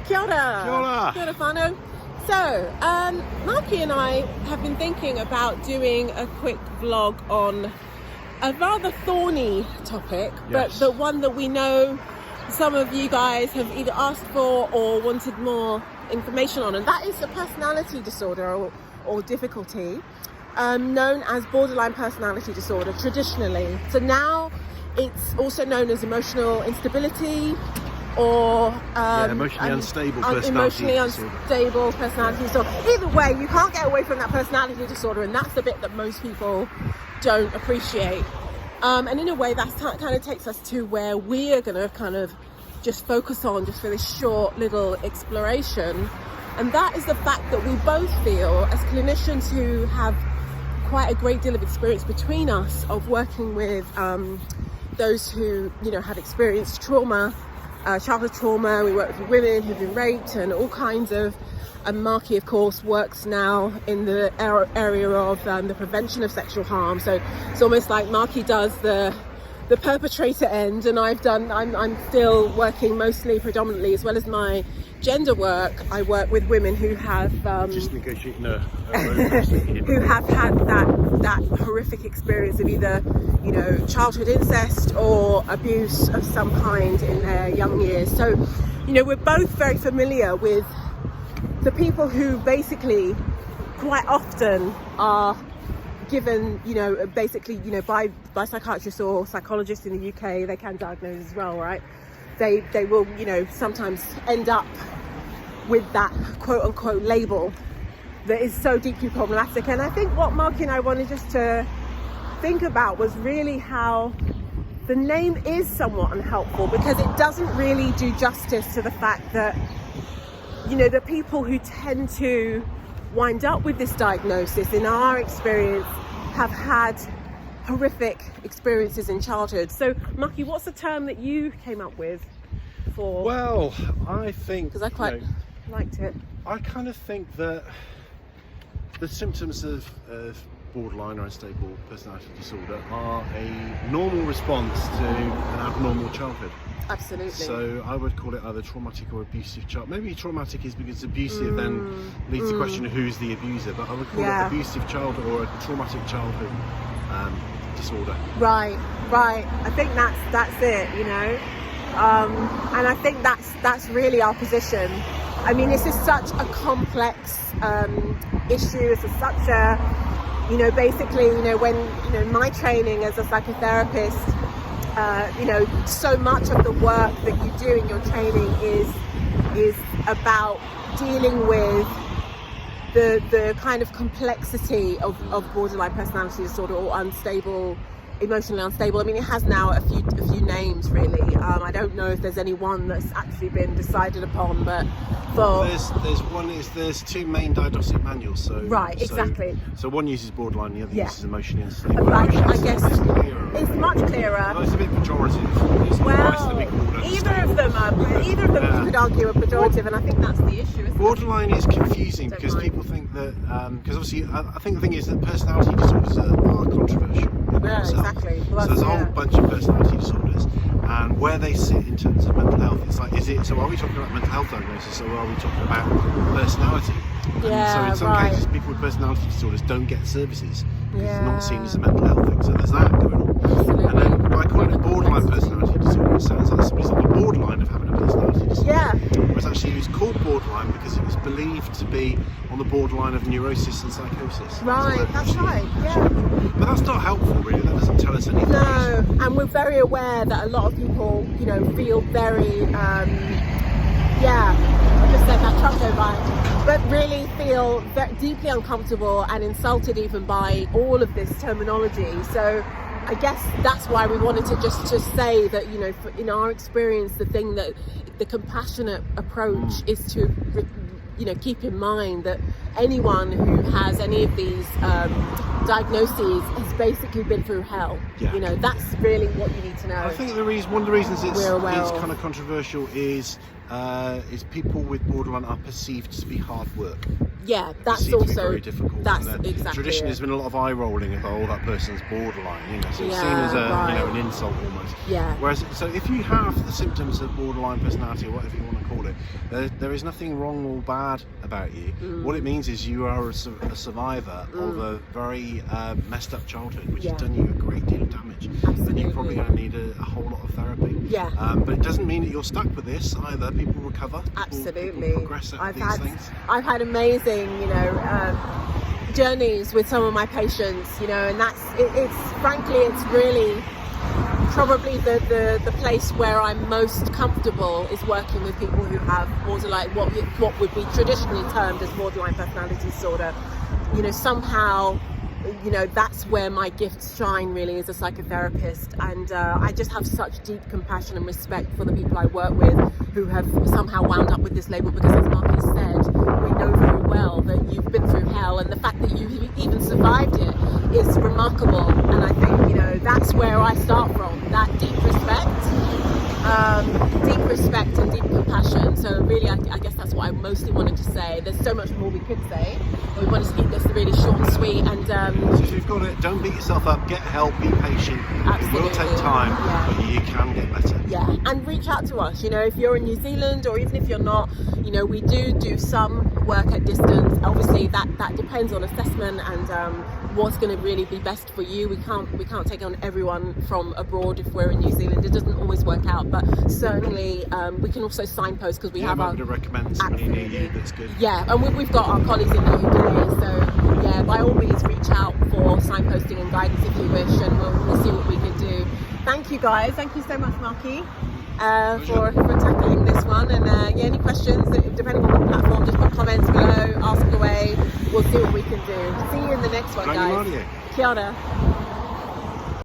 Kia ora. Kia ora. Kia ora whānau. So, Markie and I have been thinking about doing a quick vlog on a rather thorny topic, Yes. but one that we know some of you guys have either asked for or wanted more information on, and that is a personality disorder or difficulty known as borderline personality disorder traditionally. So now it's also known as emotional instability or emotionally unstable personality disorder. Either way, you can't get away from that personality disorder, and that's the bit that most people don't appreciate. And in a way, that kind of takes us to where we are going to kind of just focus on just for this short little exploration. And that is the fact that we both feel, as clinicians who have quite a great deal of experience between us of working with those who, have experienced trauma, childhood trauma. We work with women who've been raped and all kinds of, and Markie, of course, works now in the area of the prevention of sexual harm. So it's almost like Markie does the perpetrator end, and I'm still working predominantly, as well as my gender work. I work with women who have just negotiating a who have had that horrific experience of either childhood incest or abuse of some kind in their young years. So we're both very familiar with the people who basically quite often are given by psychiatrists or psychologists in the UK. They can diagnose as well, right? They will sometimes end up with that quote unquote label that is so deeply problematic. And I think what Markie and I wanted just to think about was really how the name is somewhat unhelpful, because it doesn't really do justice to the fact that the people who tend to wind up with this diagnosis, in our experience, have had horrific experiences in childhood. So Markie, what's the term that you came up with for? Well, I think, because I quite liked it. I kind of think that the symptoms of borderline or unstable personality disorder are a normal response to an abnormal childhood. Absolutely. So I would call it either traumatic or abusive child. Maybe traumatic is because abusive then leads to the question of who's the abuser, but I would call it abusive child or a traumatic childhood disorder. Right. I think that's it, and I think that's really our position. I mean, this is such a complex issue. This is such a, basically, when my training as a psychotherapist, so much of the work that you do in your training is about dealing with the kind of complexity of borderline personality disorder or emotionally unstable. I mean, it has now a few names, really. I don't know if there's any one that's actually been decided upon, but there's two main diagnostic manuals. So right, exactly. So one uses borderline, the other uses emotionally unstable. I guess it's much clearer. Well, it's a bit pejorative. It's nice to be called either of them you could argue are pejorative, and I think that's the issue. Borderline is confusing because people think that because obviously I think the thing is that personality disorders are controversial. Yeah, exactly. Well, so there's a whole bunch of personality disorders, and where they sit in terms of mental health, it's like, so are we talking about mental health diagnosis, or are we talking about personality? So in some cases, people with personality disorders don't get services because it's not seen as a mental health thing. So there's that going on. Absolutely. And then by calling it borderline personality disorder, it sounds like somebody's on the borderline of having a personality disorder. Yeah. Whereas actually it was called borderline because it was believed to be on the borderline of neurosis and psychosis. Right, that's right, yeah. But that's not helpful, really. That doesn't tell us anything. No, and we're very aware that a lot of people, feel very, I just said that truck go by, but really feel deeply uncomfortable and insulted even by all of this terminology. So I guess that's why we wanted to just say that, in our experience, the thing that the compassionate approach is to, keep in mind that anyone who has any of these diagnoses has basically been through hell. Yeah. That's really what you need to know. I think one of the reasons it's kind of controversial is people with borderline are perceived to be hard work. Yeah, that's also very difficult. That's and exactly. Traditionally, there's been a lot of eye rolling about that person's borderline. So it's seen as an insult almost. Yeah. Whereas, so if you have the symptoms of borderline personality, or whatever you want to call it, There is nothing wrong or bad about you. What it means is you are a survivor of a very messed up childhood, which has done you a great deal of damage. Absolutely. And you're probably going to need a whole lot of therapy. Yeah. But it doesn't mean that you're stuck with this either. People recover. Absolutely. People progress out of these things. I've had amazing, journeys with some of my patients, and it's really probably the place where I'm most comfortable is working with people who have borderline, what would be traditionally termed as borderline personality disorder. Somehow, that's where my gifts shine really as a psychotherapist, and I just have such deep compassion and respect for the people I work with who have somehow wound up with this label, because as Markie said, we know very well that you've been through hell, and the fact that you've even survived it is remarkable. And I think that's where I start from, that deep respect and deep compassion. So really, I guess that's what I mostly wanted to say. There's so much more we could say, but we wanted to keep this really short and sweet. And so you've got it. Don't beat yourself up. Get help. Be patient. Absolutely. It will take time, but you can get better. Yeah, and reach out to us. If you're in New Zealand, or even if you're not, we do some work at distance. Obviously, that depends on assessment and what's going to really be best for you. We can't take on everyone from abroad if we're in New Zealand. It doesn't always work out, but certainly we can also signpost, because we have our... to recommend somebody near you that's good. Yeah, and we've got our colleagues in the UK, so yeah, by all means reach out for signposting and guidance if you wish, and we'll see what we can do. Thank you guys. Thank you so much, Markie, for tackling this one. And any questions, depending on what platform, just put comments below, ask away. We'll see what we can do. See you in the next one, guys. Rangimarie. Kia ora.